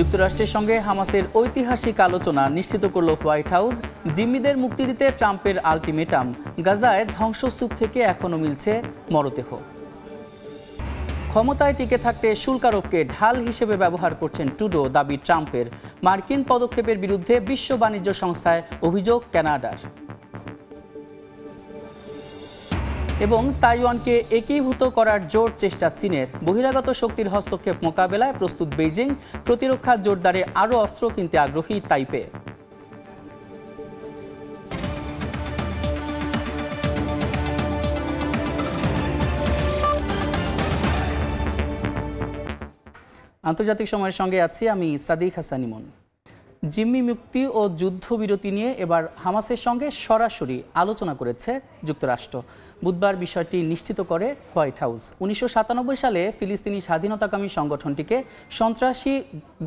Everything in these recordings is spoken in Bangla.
যুক্তরাষ্ট্রের সঙ্গে হামাসের ঐতিহাসিক আলোচনা নিশ্চিত করল হোয়াইট হাউস। জিম্মিদের মুক্তি দিতে ট্রাম্পের আলটিমেটাম। গাজায় ধ্বংসস্তূপ থেকে এখনও মিলছে মরদেহ। ক্ষমতায় টিকে থাকতে শুল্ক আরোপকে ঢাল হিসেবে ব্যবহার করছেন ট্রুডো, দাবি ট্রাম্পের। মার্কিন পদক্ষেপের বিরুদ্ধে বিশ্ব বাণিজ্য সংস্থায় অভিযোগ কানাডার। এবং তাইওয়ানকে একীভূত করার জোর চেষ্টা চীনের। বহিরাগত শক্তির হস্তক্ষেপ মোকাবেলায় প্রস্তুত বেইজিং। প্রতিরক্ষা জোরদারে আরও অস্ত্র কিনতে আগ্রহী তাইপে। আন্তর্জাতিক সময়ের সঙ্গে আছি আমি সাদিক হাসান ইমন। জিম্মি মুক্তি ও যুদ্ধবিরতি নিয়ে এবার হামাসের সঙ্গে সরাসরি আলোচনা করেছে যুক্তরাষ্ট্র। বুধবার বিষয়টি নিশ্চিত করে হোয়াইট হাউস। 1997 সালে ফিলিস্তিনি স্বাধীনতাকামী সংগঠনটিকে সন্ত্রাসী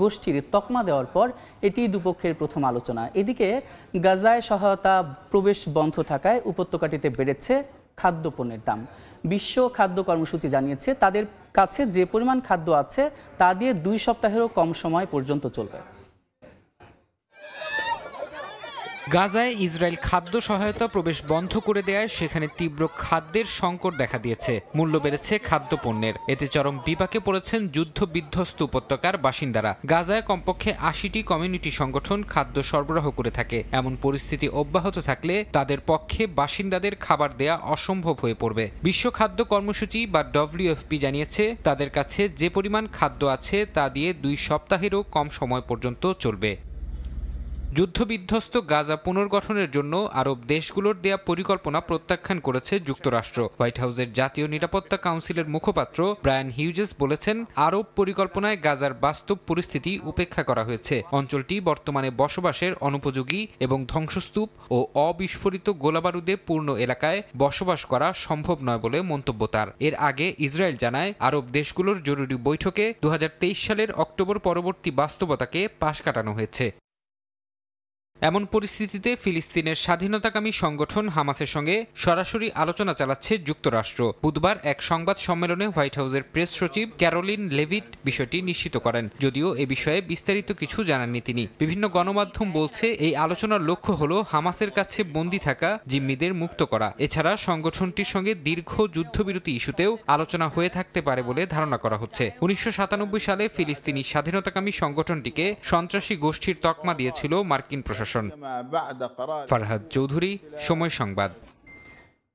গোষ্ঠীর তকমা দেওয়ার পর এটি দুপক্ষের প্রথম আলোচনা। এদিকে গাজায় সহায়তা প্রবেশ বন্ধ থাকায় উপত্যকাটিতে বেড়েছে খাদ্যপণ্যের দাম। বিশ্ব খাদ্য কর্মসূচি জানিয়েছে তাদের কাছে যে পরিমাণ খাদ্য আছে তা দিয়ে 2 সপ্তাহেরও কম সময় পর্যন্ত চলবে। গাজায় ইসরায়েল খাদ্য সহায়তা প্রবেশ বন্ধ করে দেয়ায় সেখানে তীব্র খাদ্যের সংকট দেখা দিয়েছে। মূল্য বেড়েছে খাদ্যপণ্যের। এতে চরম বিপাকে পড়েছেন যুদ্ধ বিধ্বস্ত উপত্যকার বাসিন্দারা। গাজায় কমপক্ষে 80টি কমিউনিটি সংগঠন খাদ্য সরবরাহ করে থাকে। এমন পরিস্থিতি অব্যাহত থাকলে তাদের পক্ষে বাসিন্দাদের খাবার দেয়া অসম্ভব হয়ে পড়বে। বিশ্ব খাদ্য কর্মসূচি বা WFP জানিয়েছে তাদের কাছে যে পরিমাণ খাদ্য আছে তা দিয়ে 2 সপ্তাহেরও কম সময় পর্যন্ত চলবে। যুদ্ধবিধ্বস্ত গাজা পুনর্গঠনের জন্য আরব দেশগুলোর দেয়া পরিকল্পনা প্রত্যাখ্যান করেছে যুক্তরাষ্ট্র। হোয়াইট হাউসের জাতীয় নিরাপত্তা কাউন্সিলের মুখপাত্র ব্রায়ান হিউজেস বলেছেন, আরব পরিকল্পনায় গাজার বাস্তব পরিস্থিতি উপেক্ষা করা হয়েছে। অঞ্চলটি বর্তমানে বসবাসের অনুপযোগী এবং ধ্বংসস্তূপ ও অবিস্ফোরিত গোলাবারুদে পূর্ণ এলাকায় বসবাস করা সম্ভব নয় বলে মন্তব্য তার। এর আগে ইসরায়েল জানায় আরব দেশগুলোর জরুরি বৈঠকে 2023 সালের অক্টোবর পরবর্তী বাস্তবতাকে পাশ কাটানো হয়েছে। এমন পরিস্থিতিতে ফিলিস্তিনের স্বাধীনতাকামী সংগঠন হামাসের সঙ্গে সরাসরি আলোচনা চালাচ্ছে যুক্তরাষ্ট্র। বুধবার এক সংবাদ সম্মেলনে হোয়াইট হাউসের প্রেস সচিব ক্যারোলিন লেভিট বিষয়টি নিশ্চিত করেন, যদিও এ বিষয়ে বিস্তারিত কিছু জানাননি তিনি। বিভিন্ন গণমাধ্যম বলছে এই আলোচনার লক্ষ্য হলো হামাসের কাছে বন্দী থাকা জিম্মিদের মুক্ত করা। এছাড়া সংগঠনটির সঙ্গে দীর্ঘ যুদ্ধবিরতি ইস্যুতেও আলোচনা হয়ে থাকতে পারে বলে ধারণা করা হচ্ছে। 1997 সালে ফিলিস্তিনি স্বাধীনতাকামী সংগঠনটিকে সন্ত্রাসী গোষ্ঠীর তকমা দিয়েছিল মার্কিন প্রশাসন। ফারহাদ চৌধুরী, সময় সংবাদ।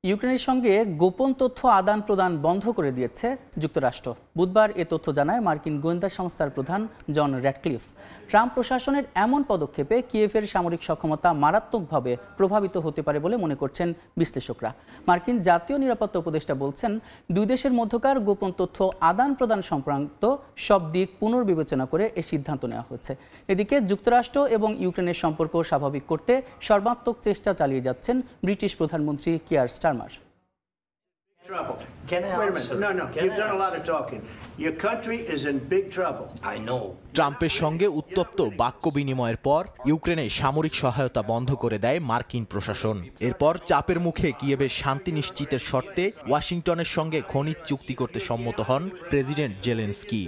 ইউক্রেনের সঙ্গে গোপন তথ্য আদান প্রদান বন্ধ করে দিয়েছে যুক্তরাষ্ট্র। বুধবার এ তথ্য জানায় মার্কিন গোয়েন্দা সংস্থার প্রধান জন র্যাডক্লিফ। ট্রাম্প প্রশাসনের এমন পদক্ষেপে কিয়েভের সামরিক সক্ষমতা মারাত্মকভাবে প্রভাবিত হতে পারে বলে মনে করছেন বিশ্লেষকরা। মার্কিন জাতীয় নিরাপত্তা উপদেষ্টা বলছেন, 2 দেশের মধ্যকার গোপন তথ্য আদান প্রদান সংক্রান্ত সব দিক পুনর্বিবেচনা করে এ সিদ্ধান্ত নেওয়া হয়েছে। এদিকে যুক্তরাষ্ট্র এবং ইউক্রেনের সম্পর্ক স্বাভাবিক করতে সর্বাত্মক চেষ্টা চালিয়ে যাচ্ছেন ব্রিটিশ প্রধানমন্ত্রী কিয়ার স্টারমার। ট্রাম্পের সঙ্গে উত্তপ্ত বাক্য বিনিময়ের পর ইউক্রেনে সামরিক সহায়তা বন্ধ করে দেয় মার্কিন প্রশাসন। এরপর চাপের মুখে কিয়েভের শান্তি নিশ্চিতের শর্তে ওয়াশিংটনের সঙ্গে খনিজ চুক্তি করতে সম্মত হন প্রেসিডেন্ট জেলেনস্কি।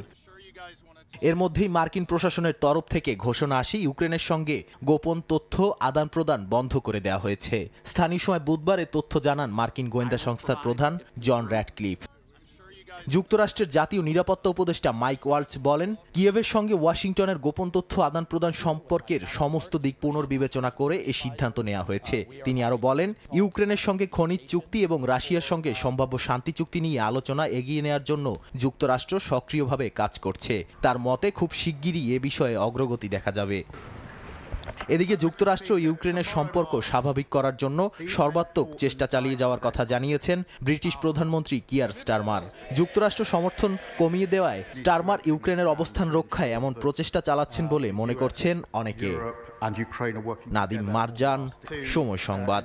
এর মধ্যেই মার্কিন প্রশাসনের তরফ থেকে ঘোষণা আসে ইউক্রেনের সঙ্গে গোপন তথ্য আদান প্রদান বন্ধ করে দেওয়া হয়েছে। স্থানীয় সময় বুধবার এ তথ্য জানান মার্কিন গোয়েন্দা সংস্থার প্রধান জন র্যাডক্লিফ। যুক্তরাষ্ট্রের জাতীয় নিরাপত্তা উপদেষ্টা মাইক ওয়ালস বলেন, কিয়েভের সঙ্গে ওয়াশিংটনের গোপন তথ্য আদান প্রদান সম্পর্কের সমস্ত দিক পুনর্বিবেচনা করে এই সিদ্ধান্ত নেওয়া হয়েছে। তিনি আরও বলেন, ইউক্রেনের সঙ্গে খনিজ চুক্তি এবং রাশিয়ার সঙ্গে সম্ভাব্য শান্তি চুক্তি নিয়ে আলোচনা এগিয়ে নেওয়ার জন্য যুক্তরাষ্ট্র সক্রিয়ভাবে কাজ করছে। তার মতে খুব শিগগিরই এ বিষয়ে অগ্রগতি দেখা যাবে। এদিকে যুক্তরাষ্ট্র ও ইউক্রেনের সম্পর্ক স্বাভাবিক করার জন্য সর্বাত্মক চেষ্টা চালিয়ে যাওয়ার কথা জানিয়েছেন ব্রিটিশ প্রধানমন্ত্রী কিয়ার স্টারমার। যুক্তরাষ্ট্র সমর্থন কমিয়ে দেওয়ায় স্টারমার ইউক্রেনের অবস্থান রক্ষায় এমন প্রচেষ্টা চালাচ্ছেন বলে মনে করছেন অনেকে। নাদিম মারজান, সময় সংবাদ।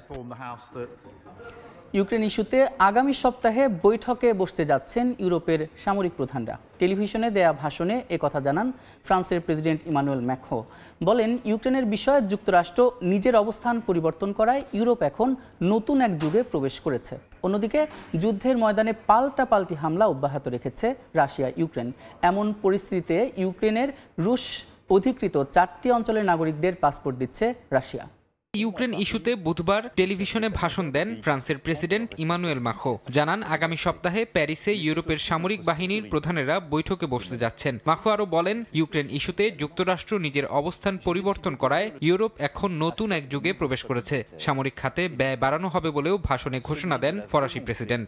ইউক্রেন ইস্যুতে আগামী সপ্তাহে বৈঠকে বসতে যাচ্ছেন ইউরোপের সামরিক প্রধানরা। টেলিভিশনে দেয়া ভাষণে একথা জানান ফ্রান্সের প্রেসিডেন্ট ইমানুয়েল ম্যাক্রো। বলেন, ইউক্রেনের বিষয়ে যুক্তরাষ্ট্র নিজের অবস্থান পরিবর্তন করায় ইউরোপ এখন নতুন এক যুগে প্রবেশ করেছে। অন্যদিকে যুদ্ধের ময়দানে পাল্টাপাল্টি হামলা অব্যাহত রেখেছে রাশিয়া ইউক্রেন। এমন পরিস্থিতিতে ইউক্রেনের রুশ অধিকৃত 4টি অঞ্চলের নাগরিকদের পাসপোর্ট দিচ্ছে রাশিয়া। ইউক্রেন ইস্যুতে বুধবার টেলিভিশনে ভাষণ দেন ফ্রান্সের প্রেসিডেন্ট ইমানুয়েল মাখো। জানান আগামী সপ্তাহে প্যারিসে ইউরোপের সামরিক বাহিনীর প্রধানেরা বৈঠকে বসতে যাচ্ছেন। মাখো আরও বলেন, ইউক্রেন ইস্যুতে যুক্তরাষ্ট্র নিজের অবস্থান পরিবর্তন করায় ইউরোপ এখন নতুন এক যুগে প্রবেশ করেছে। সামরিক খাতে ব্যয় বাড়ানো হবে বলেও ভাষণে ঘোষণা দেন ফরাসি প্রেসিডেন্ট।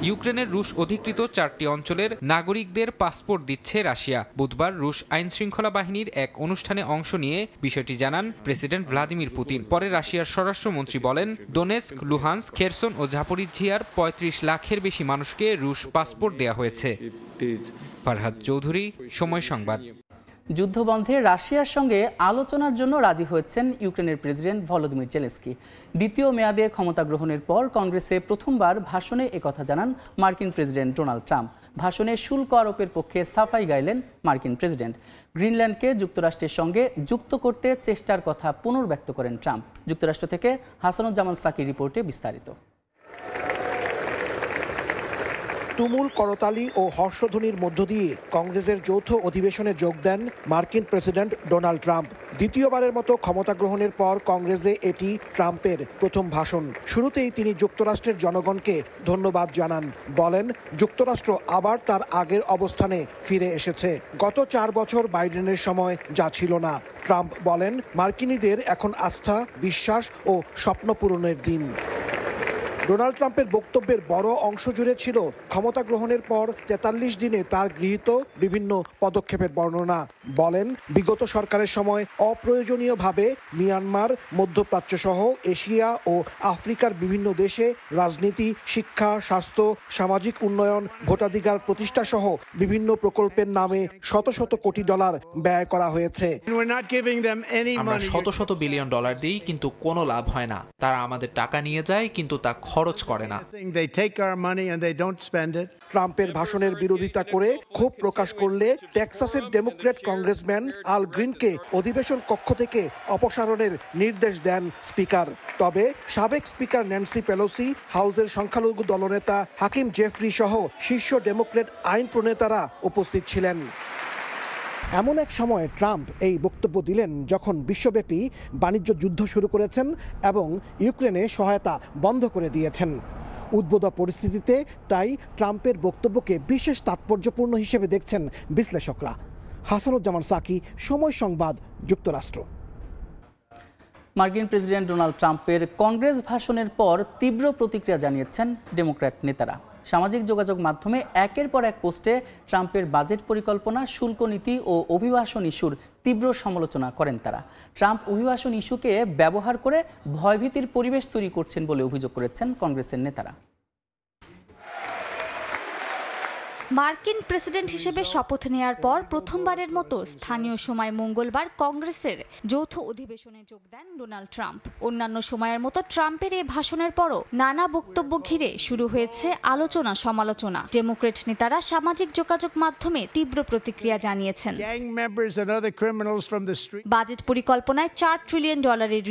ইউক্রেনের রুশ অধিকৃত 4টি অঞ্চলের নাগরিকদের পাসপোর্ট দিচ্ছে রাশিয়া। বুধবার রুশ আইন শৃঙ্খলা বাহিনীর এক অনুষ্ঠানে অংশ নিয়ে বিষয়টি জানান প্রেসিডেন্ট ভ্লাদিমির পুতিন। পরে রাশিয়ার স্বরাষ্ট্রমন্ত্রী বলেন, ডোনেস্ক, লুহান্স, খেরসন ও জাপোরিঝিয়ার 35 লাখের বেশি মানুষকে রুশ পাসপোর্ট দেওয়া হয়েছে। ফারহাদ চৌধুরী, সময় সংবাদ। যুদ্ধবন্ধে রাশিয়ার সঙ্গে আলোচনার জন্য রাজি হয়েছেন ইউক্রেনের প্রেসিডেন্ট ভলোদিমির জেলেনস্কি। দ্বিতীয় মেয়াদে ক্ষমতা গ্রহণের পর কংগ্রেসে প্রথমবার ভাষণে একথা জানান মার্কিন প্রেসিডেন্ট ডোনাল্ড ট্রাম্প। ভাষণে শুল্ক আরোপের পক্ষে সাফাই গাইলেন মার্কিন প্রেসিডেন্ট। গ্রিনল্যান্ডকে যুক্তরাষ্ট্রের সঙ্গে যুক্ত করতে চেষ্টার কথা পুনর্ব্যক্ত করেন ট্রাম্প। যুক্তরাষ্ট্র থেকে হাসানুজ্জামান সাকির রিপোর্টে বিস্তারিত। তুমুল করতালি ও হর্ষধ্বনির মধ্য দিয়ে কংগ্রেসের যৌথ অধিবেশনে যোগ দেন মার্কিন প্রেসিডেন্ট ডোনাল্ড ট্রাম্প। দ্বিতীয়বারের মতো ক্ষমতা গ্রহণের পর কংগ্রেসে এটি ট্রাম্পের প্রথম ভাষণ। শুরুতেই তিনি যুক্তরাষ্ট্রের জনগণকে ধন্যবাদ জানান। বলেন, যুক্তরাষ্ট্র আবার তার আগের অবস্থানে ফিরে এসেছে। গত 4 বছর বাইডেনের সময় যা ছিল না। ট্রাম্প বলেন, মার্কিনীদের এখন আস্থা, বিশ্বাস ও স্বপ্ন পূরণের দিন। ডোনাল্ড ট্রাম্পের বক্তব্যের বড় অংশ জুড়ে ছিল ক্ষমতা গ্রহণের পর 43 দিনে তার গৃহীত বিভিন্ন পদক্ষেপের বর্ণনা। বলেন, বিগত সরকারের সময় অপ্রয়োজনীয়ভাবে মিয়ানমার, মধ্যপ্রাচ্য সহ এশিয়া ও আফ্রিকার বিভিন্ন দেশে রাজনীতি, শিক্ষা, স্বাস্থ্য, সামাজিক উন্নয়ন, ভোটাধিকার প্রতিষ্ঠা সহ বিভিন্ন প্রকল্পের নামে শত শত কোটি ডলার ব্যয় করা হয়েছে। আমরা শত শত বিলিয়ন ডলার দিই, কিন্তু কোনো লাভ হয় না। তারা আমাদের টাকা নিয়ে যায়, কিন্তু তা খরচ করে না। ট্রাম্পের ভাষণের বিরোধিতা করে ক্ষোভ প্রকাশ করলে টেক্সাসের ডেমোক্র্যাট কংগ্রেসম্যান আল গ্রিনকে অধিবেশন কক্ষ থেকে অপসারণের নির্দেশ দেন স্পিকার। তবে সাবেক স্পিকার ন্যান্সি পেলোসি, হাউসের সংখ্যালঘু দলনেতা হাকিম জেফরি সহ শীর্ষ ডেমোক্র্যাট আইন প্রণেতারা উপস্থিত ছিলেন। এমন এক সময় ট্রাম্প এই বক্তব্য দিলেন যখন বিশ্বব্যাপী বাণিজ্য যুদ্ধ শুরু করেছেন এবং ইউক্রেনে সহায়তা বন্ধ করে দিয়েছেন। উদ্ভূত পরিস্থিতিতে তাই ট্রাম্পের বক্তব্যকে বিশেষ তাৎপর্যপূর্ণ হিসেবে দেখছেন বিশ্লেষকরা। হাসানুজ্জামান সাকি, সময় সংবাদ, যুক্তরাষ্ট্র। মার্কিন প্রেসিডেন্ট ডোনাল্ড ট্রাম্পের কংগ্রেস ভাষণের পর তীব্র প্রতিক্রিয়া জানিয়েছেন ডেমোক্র্যাট নেতারা। সামাজিক যোগাযোগ মাধ্যমে একের পর এক পোস্টে ট্রাম্পের বাজেট পরিকল্পনা, শুল্ক নীতি ও অভিবাসন ইস্যুর তীব্র সমালোচনা করেন তারা। ট্রাম্প অভিবাসন ইস্যুকে ব্যবহার করে ভয়ভীতির পরিবেশ তৈরি করছেন বলে অভিযোগ করেছেন কংগ্রেসের নেতারা। মার্কিন প্রেসিডেন্ট হিসেবে শপথ নেয়ার পর প্রথমবারের মতো স্থানীয় সময় মঙ্গলবার কংগ্রেসের যৌথ অধিবেশনে যোগ দেন ডোনাল্ড ট্রাম্প। অন্যান্য সময়ের মতো ট্রাম্পের এই ভাষণের পরও নানা বক্তব্য ঘিরে শুরু হয়েছে আলোচনা সমালোচনা। ডেমোক্র্যাট নেতারা সামাজিক যোগাযোগ মাধ্যমে তীব্র প্রতিক্রিয়া জানিয়েছেন। বাজেট পরিকল্পনায় $4 ট্রিলিয়ন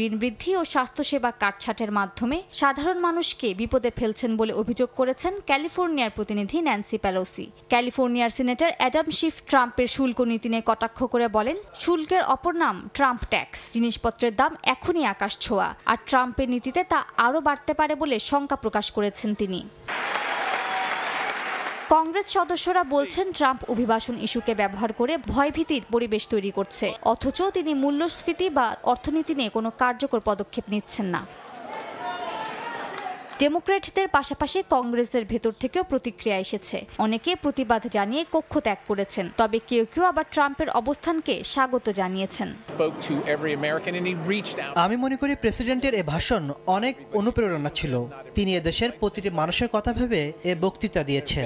ঋণ বৃদ্ধি ও স্বাস্থ্যসেবা কাটছাঁটের মাধ্যমে সাধারণ মানুষকে বিপদে ফেলছেন বলে অভিযোগ করেছেন ক্যালিফোর্নিয়ার প্রতিনিধি ন্যান্সি পেলোসি। ক্যালিফোর্নিয়ার সিনেটর অ্যাডাম শিফ ট্রাম্পের শুল্ক নীতি নিয়ে কটাক্ষ করে বলেন, শুল্কের অপর নাম ট্রাম্প ট্যাক্স। জিনিসপত্রের দাম এখনই আকাশ ছোঁয়া, আর ট্রাম্পের নীতিতে তা আরও বাড়তে পারে বলে শঙ্কা প্রকাশ করেছেন তিনি। কংগ্রেস সদস্যরা বলছেন ট্রাম্প অভিবাসন ইস্যুকে ব্যবহার করে ভয়ভীতির পরিবেশ তৈরি করছে, অথচ তিনি মূল্যস্ফীতি বা অর্থনীতি নিয়ে কোনো কার্যকর পদক্ষেপ নিচ্ছেন না। ডেমোক্র্যাটদের পাশাপাশি কংগ্রেসের ভেতর থেকেও প্রতিক্রিয়া এসেছে। অনেকে প্রতিবাদ জানিয়ে কক্ষ ত্যাগ করেছেন, তবে কেউ কেউ আবার ট্রাম্পের অবস্থানকে স্বাগত জানিয়েছেন। আমি মনে করি প্রেসিডেন্টের এ ভাষণ অনেক অনুপ্রেরণা ছিল। তিনি এদেশের প্রতিটি মানুষের কথা ভেবে এ বক্তৃতা দিয়েছেন।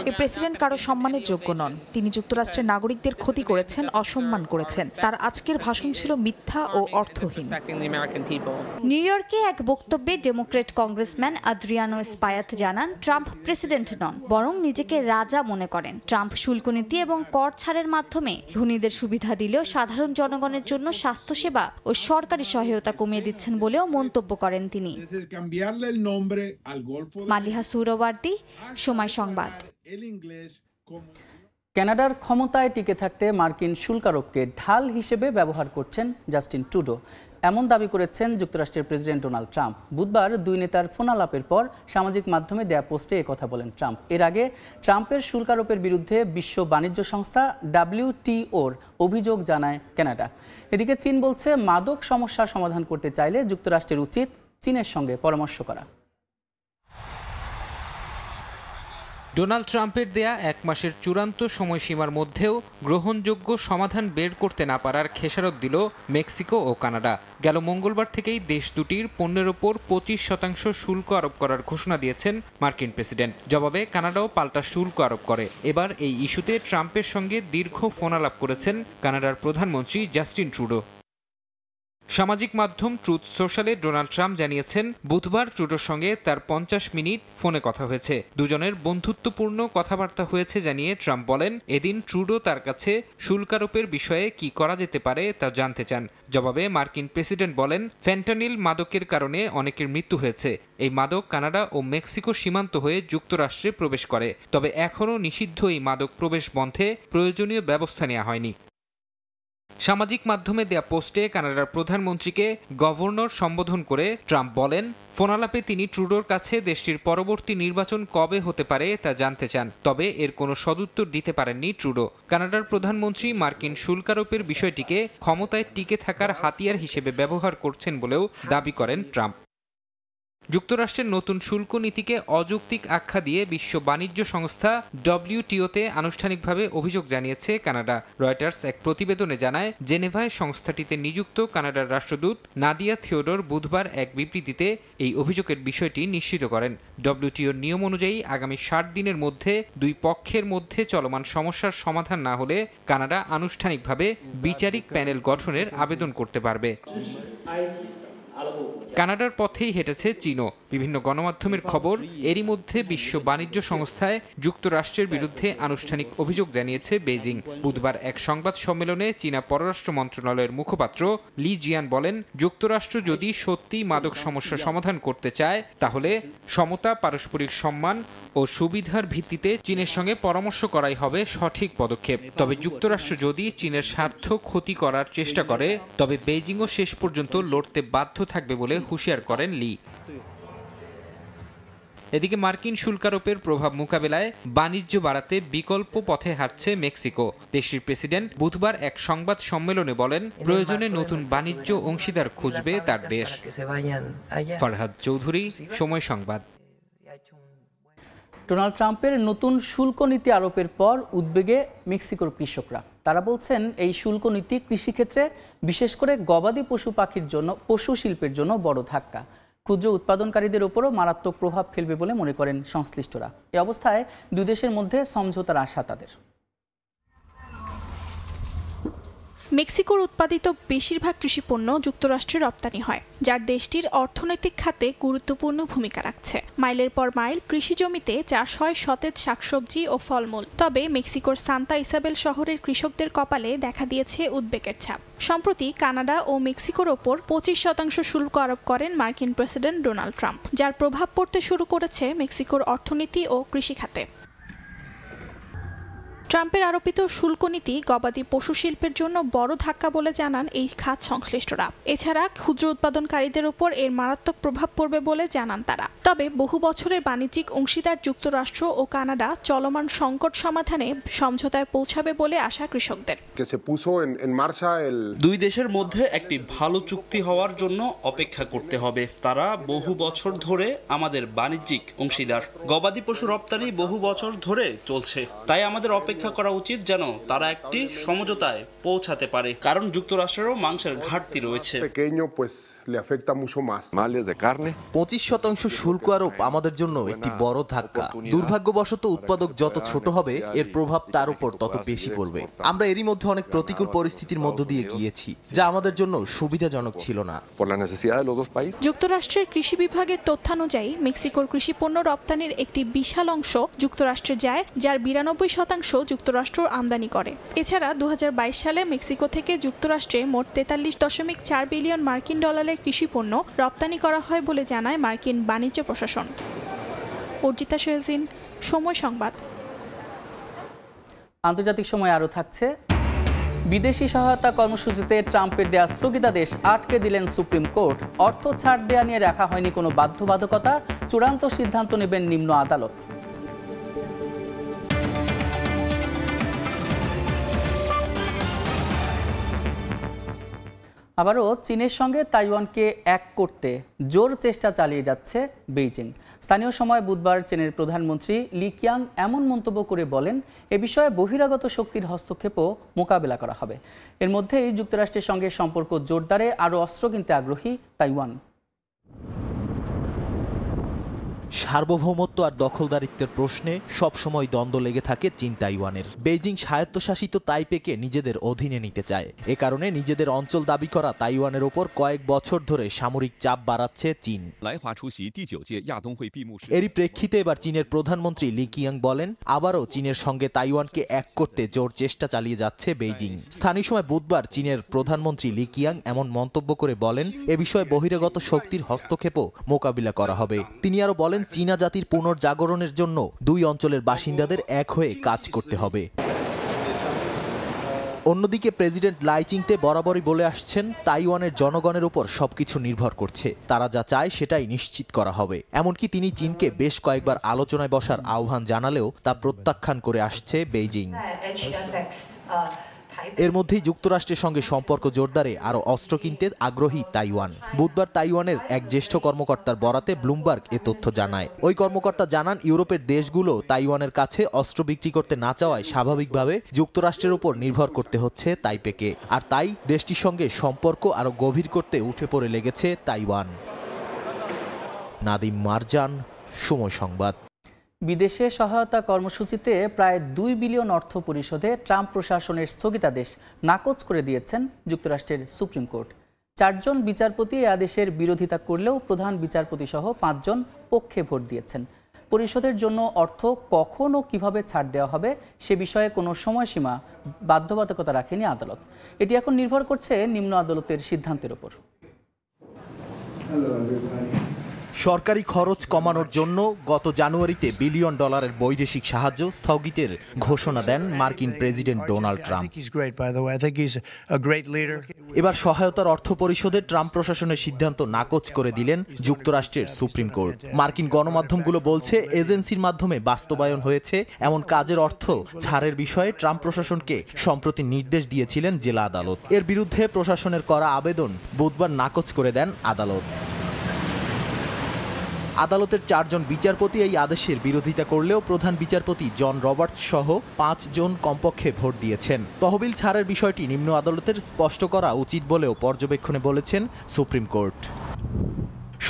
এই প্রেসিডেন্ট কারো সম্মানের যোগ্য নন। তিনি যুক্তরাষ্ট্রের নাগরিকদের ক্ষতি করেছেন, অসম্মান করেছেন। তার আজকের ভাষণ ছিল মিথ্যা ও অর্থহীন। নিউ ইয়র্কে এক বক্তব্যে ডেমোক্র্যাট কংগ্রেসম্যান আদ্রিয়ানো স্পায়াত জানান, ট্রাম্প প্রেসিডেন্ট নন, বরং নিজেকে রাজা মনে করেন। ট্রাম্প শুল্ক নীতি এবং কর ছাড়ের মাধ্যমে ধনীদের সুবিধা দিলেও সাধারণ জনগণের জন্য স্বাস্থ্যসেবা ও সরকারি সহায়তা কমিয়ে দিচ্ছেন বলেও মন্তব্য করেন তিনি। মালিহা সুহরাওয়ার্দী, সময় সংবাদ। কানাডার ক্ষমতায় টিকে থাকতে মার্কিন শুল্ক আরোপকে ঢাল হিসেবে ব্যবহার করছেন জাস্টিন ট্রুডো, এমন দাবি করেছেন যুক্তরাষ্ট্রের প্রেসিডেন্ট ডোনাল্ড ট্রাম্প। বুধবার দুই নেতার ফোনালাপের পর সামাজিক মাধ্যমে দেয়া পোস্টে একথা বলেন ট্রাম্প। এর আগে ট্রাম্পের শুল্ক আরোপের বিরুদ্ধে বিশ্ব বাণিজ্য সংস্থা WTOর অভিযোগ জানায় কানাডা। এদিকে চীন বলছে মাদক সমস্যার সমাধান করতে চাইলে যুক্তরাষ্ট্রের উচিত চীনের সঙ্গে পরামর্শ করা। ডোনাল্ড ট্রাম্পের দেয়া 1 মাসের চূড়ান্ত সময়সীমার মধ্যেও গ্রহণযোগ্য সমাধান বের করতে না পারার খেসারত দিল মেক্সিকো ও কানাডা। গেল মঙ্গলবার থেকেই দেশ দুটির পণ্যের ওপর 25% শুল্ক আরোপ করার ঘোষণা দিয়েছেন মার্কিন প্রেসিডেন্ট। জবাবে কানাডাও পাল্টা শুল্ক আরোপ করে। এবার এই ইস্যুতে ট্রাম্পের সঙ্গে দীর্ঘ ফোনালাপ করেছেন কানাডার প্রধানমন্ত্রী জাস্টিন ট্রুডো। সামাজিক মাধ্যম ট্রুথ সোশ্যালে ডোনাল্ড ট্রাম্প জানিয়েছেন বুধবার ট্রুডোর সঙ্গে তার 50 মিনিট ফোনে কথা হয়েছে। দুজনের বন্ধুত্বপূর্ণ কথাবার্তা হয়েছে জানিয়ে ট্রাম্প বলেন, এদিন ট্রুডো তার কাছে শুল্কারোপের বিষয়ে কি করা যেতে পারে তা জানতে চান। জবাবে মার্কিন প্রেসিডেন্ট বলেন, ফ্যান্টানিল মাদকের কারণে অনেকের মৃত্যু হয়েছে। এই মাদক কানাডা ও মেক্সিকো সীমান্ত হয়ে যুক্তরাষ্ট্রে প্রবেশ করে, তবে এখনও নিষিদ্ধ এই মাদক প্রবেশ বন্ধে প্রয়োজনীয় ব্যবস্থা নেওয়া হয়নি। সামাজিক মাধ্যমে দেয়া পোস্টে কানাডার প্রধানমন্ত্রীকে গভর্নর সম্বোধন করে ট্রাম্প বলেন, ফোনালাপে তিনি ট্রুডোর কাছে দেশটির পরবর্তী নির্বাচন কবে হতে পারে তা জানতে চান, তবে এর কোনো সদুত্তর দিতে পারেননি ট্রুডো। কানাডার প্রধানমন্ত্রী মার্কিন শুল্কারোপের বিষয়টিকে ক্ষমতায় টিকে থাকার হাতিয়ার হিসেবে ব্যবহার করছেন বলেও দাবি করেন ট্রাম্প। যুক্তরাষ্ট্রের নতুন শুল্ক নীতিকে অযৌক্তিক আখ্যা দিয়ে বিশ্ব বাণিজ্য সংস্থা WTOতে আনুষ্ঠানিকভাবে অভিযোগ জানিয়েছে কানাডা। রয়টার্স এক প্রতিবেদনে জানায়, জেনেভায় সংস্থাটিতে নিযুক্ত কানাডার রাষ্ট্রদূত নাদিয়া থিওডোর বুধবার এক বিবৃতিতে এই অভিযোগের বিষয়টি নিশ্চিত করেন। WTOর নিয়ম অনুযায়ী আগামী 60 দিনের মধ্যে দুই পক্ষের মধ্যে চলমান সমস্যার সমাধান না হলে কানাডা আনুষ্ঠানিকভাবে বিচারিক প্যানেল গঠনের আবেদন করতে পারবে। কানাডার পথেই হেঁটেছে চীনও। বিভিন্ন গণমাধ্যমের খবর, এরই মধ্যে বিশ্ব বাণিজ্য সংস্থায় যুক্তরাষ্ট্রের বিরুদ্ধে আনুষ্ঠানিক অভিযোগ জানিয়েছে বেইজিং। বুধবার এক সংবাদ সম্মেলনে চীনা পররাষ্ট্র মন্ত্রণালয়ের মুখপাত্র লি জিয়ান বলেন, যুক্তরাষ্ট্র যদি সত্যি মাদক সমস্যা সমাধান করতে চায় তাহলে সমতা, পারস্পরিক সম্মান ও সুবিধার ভিত্তিতে চীনের সঙ্গে পরামর্শ করাই হবে সঠিক পদক্ষেপ। তবে যুক্তরাষ্ট্র যদি চীনের স্বার্থ ক্ষতি করার চেষ্টা করে তবে বেইজিংও শেষ পর্যন্ত লড়তে বাধ্য থাকবে বলে হুঁশিয়ার করেন লি। এদিকে মার্কিন শুল্কারোপের প্রভাব মোকাবেলায় বাণিজ্য বাড়াতে বিকল্প পথে হাঁটছে মেক্সিকো। দেশটির প্রেসিডেন্ট বুধবার এক সংবাদ সম্মেলনে বলেন, প্রয়োজনে নতুন বাণিজ্য অংশীদার খুঁজবে তার দেশ। ফরহাদ চৌধুরী, সময় সংবাদ। ডোনাল্ড ট্রাম্পের নতুন শুল্ক নীতি আরোপের পর উদ্বেগে মেক্সিকোর কৃষকরা। তারা বলছেন, এই শুল্ক নীতি কৃষিক্ষেত্রে বিশেষ করে গবাদি পশু পাখির জন্য, পশু শিল্পের জন্য বড় ধাক্কা। ক্ষুদ্র উৎপাদনকারীদের ওপরও মারাত্মক প্রভাব ফেলবে বলে মনে করেন সংশ্লিষ্টরা। এ অবস্থায় দুই দেশের মধ্যে সমঝোতার আশা তাদের। মেক্সিকোর উৎপাদিত বেশিরভাগ কৃষিপণ্য যুক্তরাষ্ট্রে রপ্তানি হয়, যার দেশটির অর্থনৈতিক খাতে গুরুত্বপূর্ণ ভূমিকা রাখছে। মাইলের পর মাইল কৃষি জমিতে চাষ হয় সতেজ শাকসবজি ও ফলমূল। তবে মেক্সিকোর সান্তা ইসাবেল শহরের কৃষকদের কপালে দেখা দিয়েছে উদ্বেগের ছাপ। সম্প্রতি কানাডা ও মেক্সিকোর ওপর 25% শুল্ক আরোপ করেন মার্কিন প্রেসিডেন্ট ডোনাল্ড ট্রাম্প, যার প্রভাব পড়তে শুরু করেছে মেক্সিকোর অর্থনীতি ও কৃষি খাতে। ট্রাম্পের আরোপিত শুল্ক নীতি গবাদি পশু শিল্পের জন্য বড় ধাক্কা বলে জানান এই খাত সংশ্লিষ্টরা। এছাড়া ক্ষুদ্র উৎপাদনকারীদের উপর এর মারাত্মক প্রভাব পড়বে বলে জানান তারা। তবে বহু বছরের বাণিজ্যিক অংশীদার যুক্তরাষ্ট্র ও কানাডা চলমান সংকট সমাধানে সমঝোতায় পৌঁছাবে বলে আশা কৃষকদের। দুই দেশের মধ্যে একটি ভালো চুক্তি হওয়ার জন্য অপেক্ষা করতে হবে। তারা বহু বছর ধরে আমাদের বাণিজ্যিক অংশীদার। গবাদি পশু রপ্তানি বহু বছর ধরে চলছে, তাই আমাদের অপেক্ষা করা উচিত যেন তারা একটি সমঝোতায় পৌঁছাতে পারে, কারণ যুক্তরাষ্ট্রেরও মাংসের ঘাটতি রয়েছে। 25% শুল্ক আরোপ আমাদের জন্য একটি বড় ধাক্কা। দুর্ভাগ্যবশত উৎপাদক যত ছোট হবে এর প্রভাব তার উপর তত বেশি পড়বে। আমরা এরই মধ্যে অনেক প্রতিকূল পরিস্থিতির মধ্য দিয়ে গিয়েছি, যা আমাদের জন্য সুবিধাজনক ছিল না। যুক্তরাষ্ট্রের কৃষি বিভাগের তথ্যানুযায়ী মেক্সিকোর কৃষিপণ্য রপ্তানির একটি বিশাল অংশ যুক্তরাষ্ট্রে যায়, যার 92% যুক্তরাষ্ট্র আমদানি করে। এছাড়া 2022 সালে মেক্সিকো থেকে যুক্তরাষ্ট্রে মোট 43.4 বিলিয়ন মার্কিন ডলারের কৃষিপণ্য রপ্তানি করা হয় বলে জানায় মার্কিন বাণিজ্য প্রশাসন। অর্জিতা শেহজিন, সময় সংবাদ। আন্তর্জাতিক সময় আরও থাকছে। বিদেশি সহায়তা কর্মসূচিতে ট্রাম্পের দেয়া স্থগিতাদেশ আটকে দিলেন সুপ্রিম কোর্ট। অর্থ ছাড় দেয়া নিয়ে রাখা হয়নি কোনো বাধ্যবাধকতা, চূড়ান্ত সিদ্ধান্ত নেবেন নিম্ন আদালত। আবারও চীনের সঙ্গে তাইওয়ানকে এক করতে জোর চেষ্টা চালিয়ে যাচ্ছে বেইজিং। স্থানীয় সময় বুধবার চীনের প্রধানমন্ত্রী লি কিয়াং এমন মন্তব্য করে বলেন, এ বিষয়ে বহিরাগত শক্তির হস্তক্ষেপও মোকাবেলা করা হবে। এর মধ্যেই যুক্তরাষ্ট্রের সঙ্গে সম্পর্ক জোরদারে আরও অস্ত্র কিনতে আগ্রহী তাইওয়ান। সার্বভৌমত্ব আর দখলদারিত্বের প্রশ্নে সবসময় দ্বন্দ্ব লেগে থাকে চীন তাইওয়ানের। বেইজিং স্বায়ত্তশাসিত তাইপেকে নিজেদের অধীনে নিতে চায়। এ কারণে নিজেদের অঞ্চল দাবি করা তাইওয়ানের ওপর কয়েক বছর ধরে সামরিক চাপ বাড়াচ্ছে চীন। এরই প্রেক্ষিতে এবার চীনের প্রধানমন্ত্রী লি কিয়াং বলেন, আবারও চীনের সঙ্গে তাইওয়ানকে এক করতে জোর চেষ্টা চালিয়ে যাচ্ছে বেইজিং। স্থানীয় সময় বুধবার চীনের প্রধানমন্ত্রী লি কিয়াং এমন মন্তব্য করে বলেন, এ বিষয়ে বহিরাগত শক্তির হস্তক্ষেপও মোকাবিলা করা হবে। তিনি আরও বলেন, চীনা জাতির পুনর্জাগরণের জন্য দুই অঞ্চলের বাসিন্দাদের এক হয়ে কাজ করতে হবে। অন্যদিকে প্রেসিডেন্ট লাই চিংতে বরাবরই বলে আসছেন, তাইওয়ানের জনগণের উপর সবকিছু নির্ভর করছে, তারা যা চায় সেটাই নিশ্চিত করা হবে। এমনকি তিনি চীনকে বেশ কয়েকবার আলোচনায় বসার আহ্বান জানালেও তা প্রত্যাখ্যান করে আসছে বেইজিং। এর মধ্যেই যুক্তরাষ্ট্রের সঙ্গে সম্পর্ক জোরদারে আরও অস্ত্র কিনতে আগ্রহী তাইওয়ান। বুধবার তাইওয়ানের এক জ্যেষ্ঠ কর্মকর্তার বরাতে ব্লুমবার্গ এ তথ্য জানায়। ওই কর্মকর্তা জানান, ইউরোপের দেশগুলো তাইওয়ানের কাছে অস্ত্র বিক্রি করতে না চাওয়ায় স্বাভাবিকভাবে যুক্তরাষ্ট্রের উপর নির্ভর করতে হচ্ছে তাইপেকে। আর তাই দেশটির সঙ্গে সম্পর্ক আরও গভীর করতে উঠে পড়ে লেগেছে তাইওয়ান। নাদিম মারজান, সময় সংবাদ। বিদেশে সহায়তা কর্মসূচিতে প্রায় 2 বিলিয়ন অর্থ পরিশোধে ট্রাম্প প্রশাসনের স্থগিতাদেশ নাকচ করে দিয়েছেন যুক্তরাষ্ট্রের সুপ্রিম কোর্ট। 4 জন বিচারপতি এই আদেশের বিরোধিতা করলেও প্রধান বিচারপতি সহ 5 জন পক্ষে ভোট দিয়েছেন। পরিশোধের জন্য অর্থ কখন ও কিভাবে ছাড় দেওয়া হবে সে বিষয়ে কোনো সময়সীমা বাধ্যবাধকতা রাখেনি আদালত। এটি এখন নির্ভর করছে নিম্ন আদালতের সিদ্ধান্তের উপর। সরকারি খরচ কমানোর জন্য গত জানুয়ারিতে $1 বিলিয়ন বৈদেশিক সাহায্য স্থগিতের ঘোষণা দেন মার্কিন প্রেসিডেন্ট ডোনাল্ড ট্রাম্প। এবার সহায়তার অর্থ পরিশোধে ট্রাম্প প্রশাসনের সিদ্ধান্ত নাকচ করে দিলেন যুক্তরাষ্ট্রের সুপ্রিম কোর্ট। মার্কিন গণমাধ্যমগুলো বলছে, এজেন্সির মাধ্যমে বাস্তবায়ন হয়েছে এমন কাজের অর্থ ছাড়ের বিষয়ে ট্রাম্প প্রশাসনকে সম্প্রতি নির্দেশ দিয়েছিলেন জেলা আদালত। এর বিরুদ্ধে প্রশাসনের করা আবেদন বুধবার নাকচ করে দেন আদালত। আদালতের 4 জন বিচারপতি এই আদেশের বিরোধিতা করলেও প্রধান বিচারপতি জন রবার্টস সহ 5 জন কমপক্ষে ভোট দিয়েছেন। তহবিল ছাড়ের বিষয়টি নিম্ন আদালতের স্পষ্ট করা উচিত বলেও পর্যবেক্ষণে বলেছেন সুপ্রিম কোর্ট।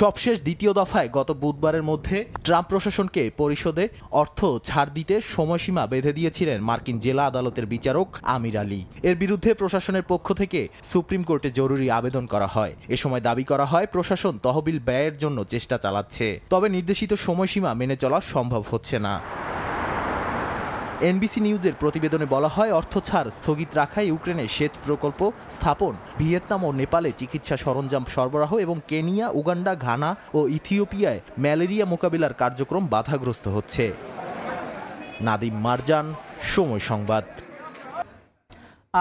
সবশেষ দ্বিতীয় দফায় গত বুধবারের মধ্যে ট্রাম্প প্রশাসনকে পরিশোধে অর্থ ছাড় দিতে সময়সীমা বেঁধে দিয়েছিলেন মার্কিন জেলা আদালতের বিচারক আমির আলী। এর বিরুদ্ধে প্রশাসনের পক্ষ থেকে সুপ্রিম কোর্টে জরুরি আবেদন করা হয়। এ সময় দাবি করা হয়, প্রশাসন তহবিল ব্যয়ের জন্য চেষ্টা চালাচ্ছে, তবে নির্দেশিত সময়সীমা মেনে চলা সম্ভব হচ্ছে না। এনবিসি নিউজের প্রতিবেদনে বলা হয়, অর্থ ছাড় স্থগিত রাখায় ইউক্রেনে সেচ প্রকল্প স্থাপন, ভিয়েতনাম ও নেপালে চিকিৎসা সরঞ্জাম সরবরাহ এবং কেনিয়া, উগান্ডা, ঘানা ও ইথিওপিয়ায় ম্যালেরিয়া মোকাবিলার কার্যক্রম বাধাগ্রস্ত হচ্ছে। নাদিম মারজান, সময় সংবাদ।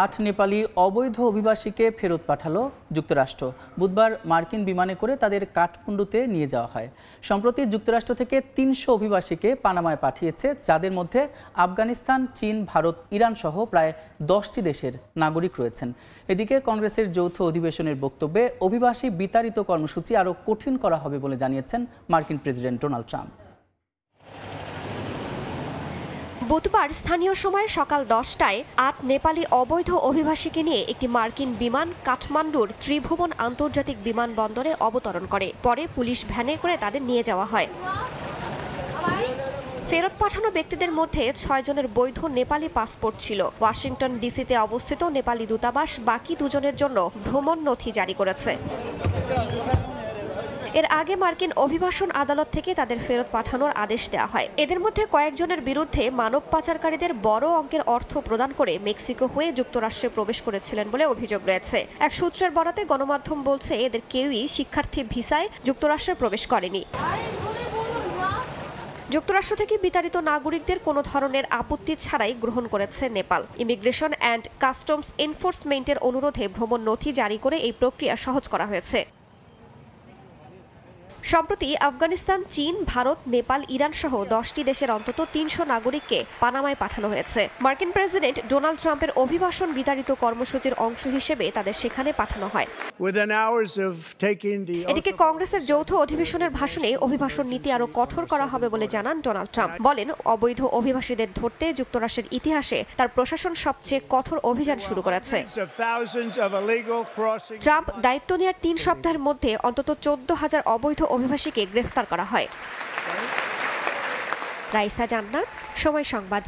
8 নেপালি অবৈধ অভিবাসীকে ফেরত পাঠালো যুক্তরাষ্ট্র। বুধবার মার্কিন বিমানে করে তাদের কাঠমান্ডুতে নিয়ে যাওয়া হয়। সম্প্রতি যুক্তরাষ্ট্র থেকে 300 অভিবাসীকে পানামায় পাঠিয়েছে, যাদের মধ্যে আফগানিস্তান, চীন, ভারত, ইরান সহ প্রায় 10টি দেশের নাগরিক রয়েছেন। এদিকে কংগ্রেসের যৌথ অধিবেশনের বক্তব্যে অভিবাসী বিতাড়িত কর্মসূচি আরও কঠিন করা হবে বলে জানিয়েছেন মার্কিন প্রেসিডেন্ট ডোনাল্ড ট্রাম্প। বুধবার স্থানীয় সময় সকাল 10টায় 8 নেপালি অবৈধ অভিবাসীকে নিয়ে একটি মার্কিন বিমান কাঠমান্ডুর ত্রিভুবন আন্তর্জাতিক বিমানবন্দরে অবতরণ করে। পরে পুলিশ ভ্যানে করে তাদের নিয়ে যাওয়া হয়। ফেরত পাঠানো ব্যক্তিদের মধ্যে 6 জনের বৈধ নেপালি পাসপোর্ট ছিল। ওয়াশিংটন ডিসিতে অবস্থিত নেপালি দূতাবাস বাকি 2 জনের জন্য ভ্রমণ নথি জারি করেছে। এর আগে মার্কিন অভিবাসন আদালত থেকে তাদের ফেরত পাঠানোর আদেশ দেওয়া হয়। এদের মধ্যে কয়েকজনের বিরুদ্ধে মানব পাচারকারীদের বড় অঙ্কের অর্থ প্রদান করে মেক্সিকো হয়ে যুক্তরাষ্ট্রে প্রবেশ করেছিলেন বলে অভিযোগ রয়েছে। এক সূত্রের বরাতে গণমাধ্যম বলছে, এদের কেউই শিক্ষার্থী ভিসায় যুক্তরাষ্ট্রে প্রবেশ করেনি। যুক্তরাষ্ট্র থেকে বিতাড়িত নাগরিকদের কোনো ধরনের আপত্তি ছাড়াই গ্রহণ করেছে নেপাল। ইমিগ্রেশন অ্যান্ড কাস্টমস এনফোর্সমেন্টের অনুরোধে ভ্রমণ নথি জারি করে এই প্রক্রিয়া সহজ করা হয়েছে। সম্প্রতি আফগানিস্তান, চীন, ভারত, নেপাল, ইরান সহ 10টি দেশের অন্তত 300 নাগরিককে পানামায় পাঠানো হয়েছে। মার্কিন প্রেসিডেন্ট ডোনাল্ড ট্রাম্পের অভিবাসন বিতাড়িত কর্মসূচির অংশ হিসেবে তাদের সেখানে পাঠানো হয়। এদিকে কংগ্রেসের যৌথ অধিবেশনের ভাষণে অভিবাসন নীতি আরো কঠোর করা হবে বলে জানান ডোনাল্ড ট্রাম্প। বলেন, অবৈধ অভিবাসীদের ধরতে যুক্তরাষ্ট্রের ইতিহাসে তার প্রশাসন সবচেয়ে কঠোর অভিযান শুরু করেছে। ট্রাম্প দায়িত্ব নেওয়ার 3 সপ্তাহের মধ্যে অন্তত 14,000 অবৈধ অভিবাসীকে গ্রেফতার করা হয়। রাইসা জান্নাত, সময় সংবাদ।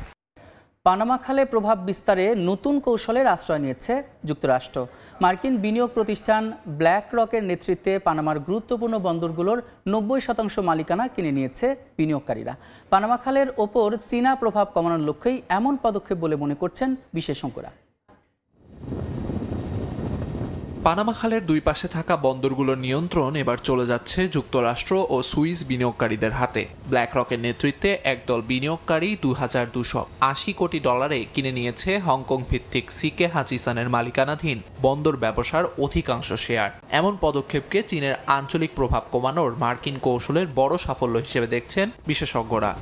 পানামা খালে প্রভাব বিস্তারে নতুন কৌশলের আশ্রয় নিয়েছে যুক্তরাষ্ট্র। মার্কিন বিনিয়োগ প্রতিষ্ঠান ব্ল্যাক রকের নেতৃত্বে পানামার গুরুত্বপূর্ণ বন্দরগুলোর 90% মালিকানা কিনে নিয়েছে বিনিয়োগকারীরা। পানামা খালের ওপর চীনা প্রভাব কমানোর লক্ষ্যেই এমন পদক্ষেপ বলে মনে করছেন বিশেষজ্ঞরা। পানামা খালের দুই পাশে থাকা বন্দরগুলোর নিয়ন্ত্রণ এবার চলে যাচ্ছে যুক্তরাষ্ট্র ও সুইস বিনিয়োগকারীদের হাতে। ব্ল্যাক রকের নেতৃত্বে একদল বিনিয়োগকারী $2,280 কোটি কিনে নিয়েছে হংকং ভিত্তিক সিকে হাচিসানের মালিকানাধীন বন্দর ব্যবসার অধিকাংশ শেয়ার। এমন পদক্ষেপকে চীনের আঞ্চলিক প্রভাব কমানোর মার্কিন কৌশলের বড় সাফল্য হিসেবে দেখছেন বিশেষজ্ঞরা।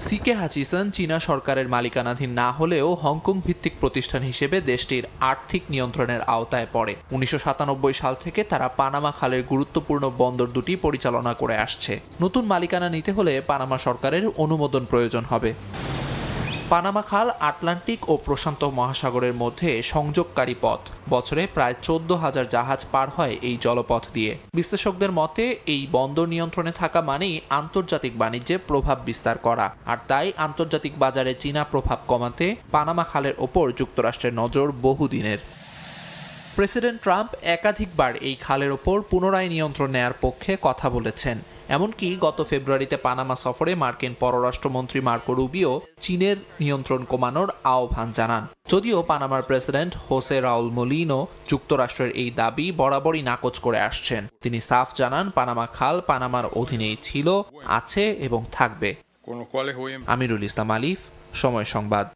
সিকে হাচিসান চীনা সরকারের মালিকানাধীন না হলেও হংকং ভিত্তিক প্রতিষ্ঠান হিসেবে দেশটির আর্থিক নিয়ন্ত্রণের আওতায় পড়ে। 1997 সাল থেকে তারা পানামা খালের গুরুত্বপূর্ণ বন্দর দুটি পরিচালনা করে আসছে। নতুন মালিকানা নিতে হলে পানামা সরকারের অনুমোদন প্রয়োজন হবে। পানামা খাল আটলান্টিক ও প্রশান্ত মহাসাগরের মধ্যে সংযোগকারী পথ। বছরে প্রায় 14,000 জাহাজ পার হয় এই জলপথ দিয়ে। বিশ্লেষকদের মতে এই বন্দর নিয়ন্ত্রণে থাকা মানেই আন্তর্জাতিক বাণিজ্যে প্রভাব বিস্তার করা, আর তাই আন্তর্জাতিক বাজারে চীনা প্রভাব কমাতে পানামা খালের ওপর যুক্তরাষ্ট্রের নজর বহুদিনের। প্রেসিডেন্ট ট্রাম্প একাধিকবার এই খালের ওপর পুনরায় নিয়ন্ত্রণ নেয়ার পক্ষে কথা বলেছেন। এমনকি গত ফেব্রুয়ারিতে পানামা সফরে মার্কিন পররাষ্ট্রমন্ত্রী মার্কো রুবিও চীনের নিয়ন্ত্রণ কমানোর আহ্বান জানান। যদিও পানামার প্রেসিডেন্ট হোসে রাউল মোলিনো যুক্তরাষ্ট্রের এই দাবি বরাবরই নাকচ করে আসছেন। তিনি সাফ জানান, পানামা খাল পানামার অধীনেই ছিল, আছে এবং থাকবে। আমিরুল ইসলাম আলিফ, সময় সংবাদ।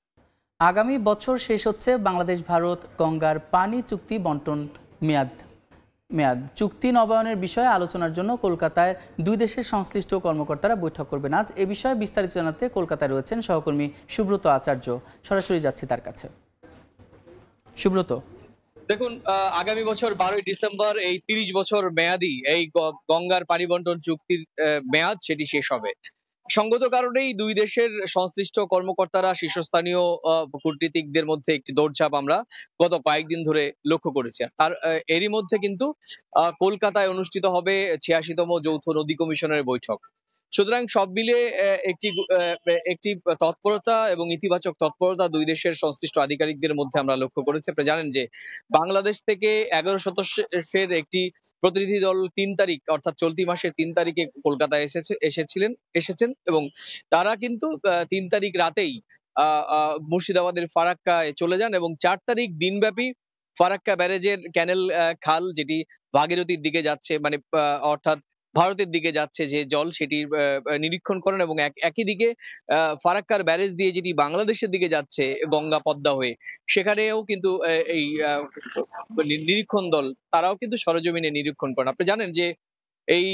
আগামী বছর শেষ হচ্ছে বাংলাদেশ ভারত গঙ্গার পানি চুক্তি বন্টন মেয়াদ। চুক্তি নবায়নের বিষয়ে আলোচনার জন্য কলকাতায় দুই দেশের সংশ্লিষ্ট কর্মকর্তারা বৈঠক করবেন আজ। এ বিষয়ে বিস্তারিত জানাতে কলকাতায় রয়েছেন সহকর্মী সুব্রত আচার্য। সরাসরি যাচ্ছি তার কাছে। সুব্রত, দেখুন, আগামী বছর 12ই ডিসেম্বর এই 30 বছর মেয়াদী এই গঙ্গার পানি বন্টন চুক্তির মেয়াদ সেটি শেষ হবে। সঙ্গত কারণেই দুই দেশের সংশ্লিষ্ট কর্মকর্তারা শীর্ষস্থানীয় কূটনীতিকদের মধ্যে একটি দৌড়ঝাঁপ আমরা গত কয়েকদিন ধরে লক্ষ্য করেছি। তার এরই মধ্যে কিন্তু কলকাতায় অনুষ্ঠিত হবে 86তম যৌথ নদী কমিশনের বৈঠক। সুতরাং সব মিলিয়ে একটি তৎপরতা এবং ইতিবাচক তৎপরতা দুই দেশের সংশ্লিষ্ট আধিকারিকদের মধ্যে আমরা লক্ষ্য করেছি। আপনি জানেন যে বাংলাদেশ থেকে 11 সদস্যের একটি প্রতিনিধি দল 3 তারিখ অর্থাৎ চলতি মাসের 3 তারিখে কলকাতায় এসেছেন এবং তারা কিন্তু 3 তারিখ রাতেই মুর্শিদাবাদের ফারাক্কায় চলে যান এবং 4 তারিখ দিনব্যাপী ফারাক্কা ব্যারেজের ক্যানেল খাল, যেটি ভাগীরথীর দিকে যাচ্ছে, মানে অর্থাৎ ভারতের দিকে যাচ্ছে যে জল, সেটি নিরীক্ষণ করেন এবং একই দিকে ফারাক্কার ব্যারেজ দিয়ে যেটি বাংলাদেশের দিকে যাচ্ছে গঙ্গা পদ্মা হয়ে, সেখানেও কিন্তু এই নিরীক্ষণ দল তারাও কিন্তু সরেজমিনে নিরীক্ষণ করেন। আপনি জানেন যে এই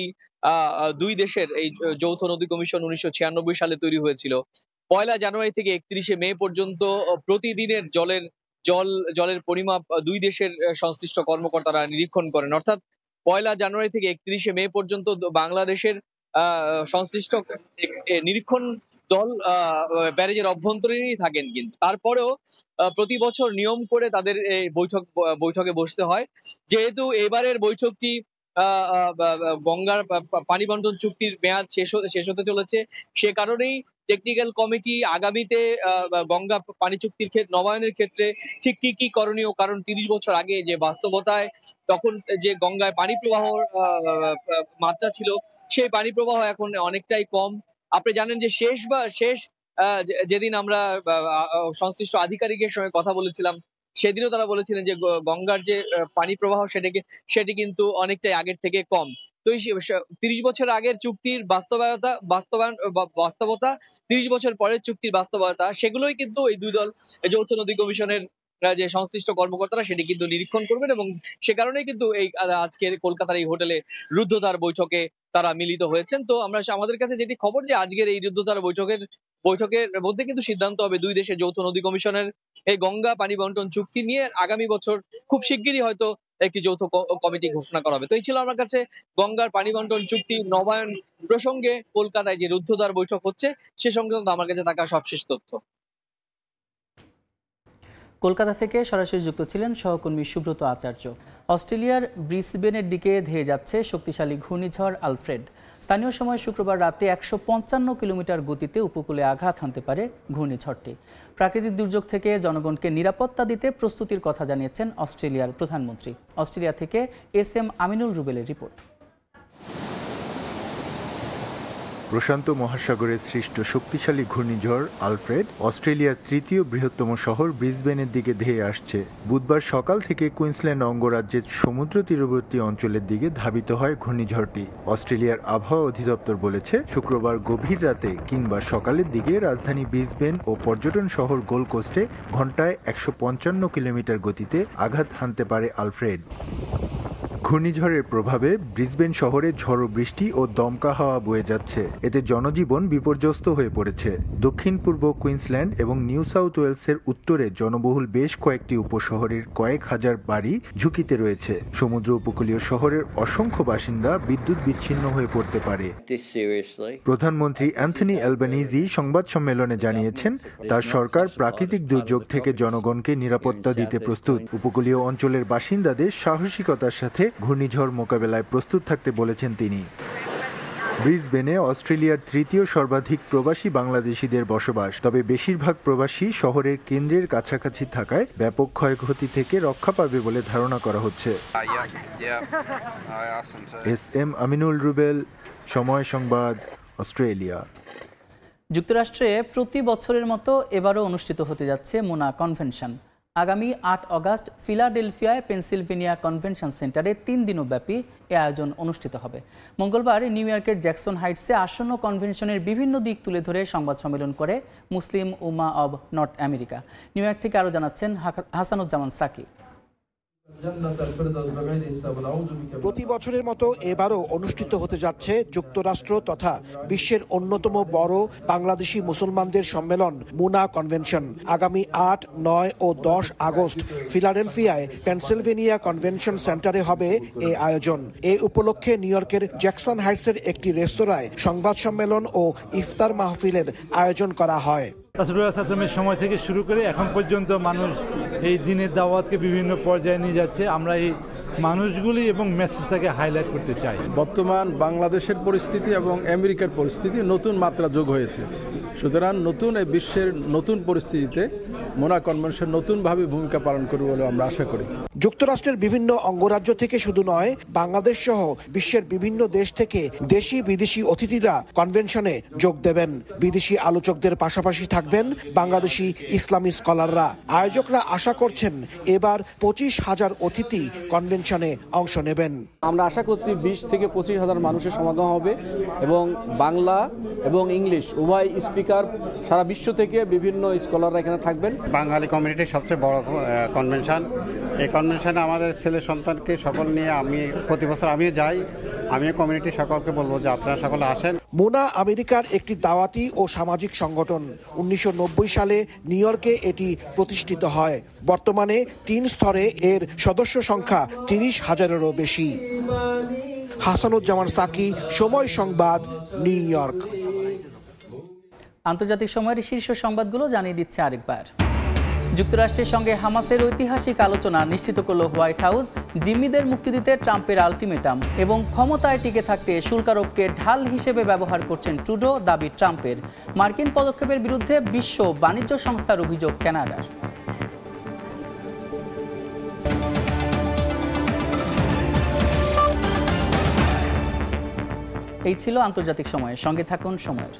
দুই দেশের এই যৌথ নদী কমিশন 1996 সালে তৈরি হয়েছিল। 1 জানুয়ারি থেকে 31 মে পর্যন্ত প্রতিদিনের জলের পরিমাপ দুই দেশের সংশ্লিষ্ট কর্মকর্তারা নিরীক্ষণ করেন। অর্থাৎ 1 জানুয়ারি থেকে 31 মে পর্যন্ত বাংলাদেশের সংশ্লিষ্ট নিরীক্ষণ দল ব্যারেজের অভ্যন্তরীণই থাকেন, কিন্তু তারপরেও প্রতি বছর নিয়ম করে তাদের এই বৈঠকে বসতে হয়। যেহেতু এবারের বৈঠকটি গঙ্গার পানি বন্টন চুক্তির মেয়াদ শেষ হতে চলেছে, সে কারণেই টেকনিক্যাল কমিটি আগামীতে গঙ্গা পানি চুক্তির নবায়নের ক্ষেত্রে ঠিক কি করণীয়, কারণ 30 বছর আগে যে বাস্তবতায় তখন যে গঙ্গায় পানি প্রবাহ মাত্রা ছিল, সেই পানি প্রবাহ এখন অনেকটাই কম। আপনি জানেন যে শেষ যেদিন আমরা সংশ্লিষ্ট আধিকারিকের সঙ্গে কথা বলেছিলাম, সেদিনও তারা বলেছিলেন যে গঙ্গার যে পানি প্রবাহ সেটি কিন্তু অনেকটাই আগের থেকে কম। তো এই 30 বছর আগের চুক্তির বাস্তবতা 30 বছর পরের চুক্তির বাস্তবতা, সেগুলোই কিন্তু এই দুই দল যৌথ নদী কমিশনের যে সংশ্লিষ্ট কর্মকর্তারা সেটি কিন্তু নিরীক্ষণ করবেন, এবং সে কারণেই কিন্তু এই আজকের কলকাতার এই হোটেলে রুদ্ধদ্বার বৈঠকে তারা মিলিত হয়েছেন। তো আমাদের কাছে যেটি খবর, যে আজকের এই রুদ্ধদ্বার বৈঠকের মধ্যে কিন্তু সিদ্ধান্ত হবে দুই দেশের যৌথ নদী কমিশনের এই গঙ্গা পানি বন্টন চুক্তি নিয়ে আগামী বছর খুব শিগগিরই হয়তো একটি যৌথ কমিটি ঘোষণা করা হবে। তো এই ছিল আমার কাছে গঙ্গার পানি বন্টন চুক্তি নবায়ন প্রসঙ্গে কলকাতায় যে রুদ্ধদ্বার বৈঠক হচ্ছে সে সংক্রান্ত আমার কাছে থাকা সবশেষ তথ্য। কলকাতা থেকে সরাসরি যুক্ত ছিলেন সহকর্মী সুব্রত আচার্য। অস্ট্রেলিয়ার ব্রিসবেনের দিকে ধেয়ে যাচ্ছে শক্তিশালী ঘূর্ণিঝড় আলফ্রেড। স্থানীয় সময় শুক্রবার রাতে 155 কিলোমিটার গতিতে উপকূলে আঘাত হানতে পারে ঘূর্ণিঝড়টি। প্রাকৃতিক দুর্যোগ থেকে জনগণকে নিরাপত্তা দিতে প্রস্তুতির কথা জানিয়েছেন অস্ট্রেলিয়ার প্রধানমন্ত্রী। অস্ট্রেলিয়া থেকে SM আমিনুল রুবেলের রিপোর্ট। প্রশান্ত মহাসাগরে সৃষ্ট শক্তিশালী ঘূর্ণিঝড় আলফ্রেড অস্ট্রেলিয়ার তৃতীয় বৃহত্তম শহর ব্রিসবেনের দিকে ধেয়ে আসছে। বুধবার সকাল থেকে কুইন্সল্যান্ড অঙ্গরাজ্যের সমুদ্র তীরবর্তী অঞ্চলের দিকে ধাবিত হয় ঘূর্ণিঝড়টি। অস্ট্রেলিয়ার আবহাওয়া অধিদপ্তর বলেছে, শুক্রবার গভীর রাতে কিংবা সকালের দিকে রাজধানী ব্রিসবেন ও পর্যটন শহর গোল্ড কোস্টে ঘন্টায় 155 কিলোমিটার গতিতে আঘাত হানতে পারে আলফ্রেড। ঘূর্ণিঝড়ের প্রভাবে ব্রিসবেন শহরে ঝড়ো বৃষ্টি ও দমকা হাওয়া বয়ে যাচ্ছে। এতে জনজীবন বিপর্যস্ত হয়ে পড়েছে। দক্ষিণ পূর্ব কুইন্সল্যান্ড এবং নিউ সাউথ ওয়েলসের উত্তরে জনবহুল বেশ কয়েকটি উপশহরের কয়েক হাজার বাড়ি ঝুঁকিতে রয়েছে। সমুদ্র উপকূলীয় শহরের অসংখ্য বাসিন্দা বিদ্যুৎ বিচ্ছিন্ন হয়ে পড়তে পারে। প্রধানমন্ত্রী অ্যান্থনি অ্যালবানিজি সংবাদ সম্মেলনে জানিয়েছেন, তার সরকার প্রাকৃতিক দুর্যোগ থেকে জনগণকে নিরাপত্তা দিতে প্রস্তুত। উপকূলীয় অঞ্চলের বাসিন্দাদের সাহসিকতার সাথে ঘূর্ণিঝড় মোকাবেলায় প্রস্তুত থাকতে বলেছেন তিনি। ব্রিসবেনে অস্ট্রেলিয়ার তৃতীয় সর্বাধিক প্রবাসী বাংলাদেশিদের বসবাস। তবে বেশিরভাগ প্রবাসী শহরের কেন্দ্রের কাছাকাছি থাকায় ব্যাপক ক্ষয়ক্ষতি থেকে রক্ষা পাবে বলে ধারণা করা হচ্ছে। SM আমিনুল রুবেল, সময় সংবাদ, অস্ট্রেলিয়া। যুক্তরাষ্ট্রে প্রতি বছরের মতো এবারও অনুষ্ঠিত হতে যাচ্ছে মুনা কনভেনশন। আগামী 8 অগাস্ট ফিলাডেলফিয়ায় পেনসিলভেনিয়া কনভেনশন সেন্টারে 3 দিনব্যাপী এ আয়োজন অনুষ্ঠিত হবে। মঙ্গলবার নিউ ইয়র্কের জ্যাকসন হাইটসে আসন্ন কনভেনশনের বিভিন্ন দিক তুলে ধরে সংবাদ সম্মেলন করে মুসলিম উম্মাহ of North America. New York থেকে আরও জানাচ্ছেন হাসানুজ্জামান সাকিব। প্রতি বছরের মতো এবারও অনুষ্ঠিত হতে যাচ্ছে যুক্তরাষ্ট্র তথা বিশ্বের অন্যতম বড় বাংলাদেশি মুসলমানদের সম্মেলন মুনা কনভেনশন। আগামী 8, 9 ও 10 আগস্ট ফিলাডেলফিয়ায় পেনসিলভেনিয়া কনভেনশন সেন্টারে হবে এই আয়োজন। এ উপলক্ষে নিউ ইয়র্কের জ্যাকসন হাইটসের একটি রেস্তোরাঁয় সংবাদ সম্মেলন ও ইফতার মাহফিলের আয়োজন করা হয়। রাসূলের সময় থেকে শুরু করে এখন পর্যন্ত মানুষ এই দিনের দাওয়াতকে বিভিন্ন পর্যায়ে নিয়ে যাচ্ছে। আমরা এই মানুষগুলি এবং মেসেজটাকে হাইলাইট করতে চাই। বর্তমান বাংলাদেশের পরিস্থিতি এবং আমেরিকার পরিস্থিতি নতুন মাত্রা যোগ হয়েছে। সুতরাং নতুন এই বিশ্বের নতুন পরিস্থিতিতে মুনা কনভেনশন নতুনভাবে ভূমিকা পালন করবে বলে আমরা আশা করি। যুক্তরাষ্ট্রের বিভিন্ন অঙ্গরাজ্য থেকে শুধু নয়, বাংলাদেশ সহ বিশ্বের বিভিন্ন দেশ থেকে দেশি বিদেশি অতিথিরা কনভেনশনে যোগ দেবেন। বিদেশি আলোচকদের পাশাপাশি থাকবেন বাংলাদেশি ইসলামী স্কলাররা। আয়োজকরা আশা করছেন এবার 25,000 অতিথি কনভেনশনে অংশ নেবেন। আমরা আশা করছি 20 থেকে 25,000 মানুষের সমাগম হবে এবং বাংলা এবং ইংলিশ উভয় স্পিকার সারা বিশ্ব থেকে বিভিন্ন স্কলাররা এখানে থাকবেন। বাঙালি কমিউনিটির সবচেয়ে বড় কনভেনশন। এই কনভেনশনে আমাদের ছেলে সন্তানকে সকল নিয়ে আমি প্রতি বছর আমিও যাই। আমিও কমিউনিটি সকলকে বলবো যে আপনারা সকলে আসেন। মুনা আমেরিকার একটি দাওয়াতি ও সামাজিক সংগঠন। 1990 সালে নিউ ইয়র্কে এটি প্রতিষ্ঠিত হয়। বর্তমানে 3 স্তরে এর সদস্য সংখ্যা 30,000-এরও বেশি। হাসানুজ্জামান সাকি, সময় সংবাদ, নিউ ইয়র্ক। আন্তর্জাতিক সময়ের শীর্ষ সংবাদগুলো জানিয়ে দিচ্ছে আরেকবার। যুক্তরাষ্ট্রের সঙ্গে হামাসের ঐতিহাসিক আলোচনা নিশ্চিত করল হোয়াইট হাউস। জিম্মিদের মুক্তি দিতে ট্রাম্পের আলটিমেটাম এবং ক্ষমতায় টিকে থাকতে শুল্ক আরোপকে ঢাল হিসেবে ব্যবহার করছেন ট্রুডো, দাবি ট্রাম্পের। মার্কিন পদক্ষেপের বিরুদ্ধে বিশ্ব বাণিজ্য সংস্থার অভিযোগ কানাডার। এই ছিল আন্তর্জাতিক সময়ের সঙ্গে থাকুন সময়ের।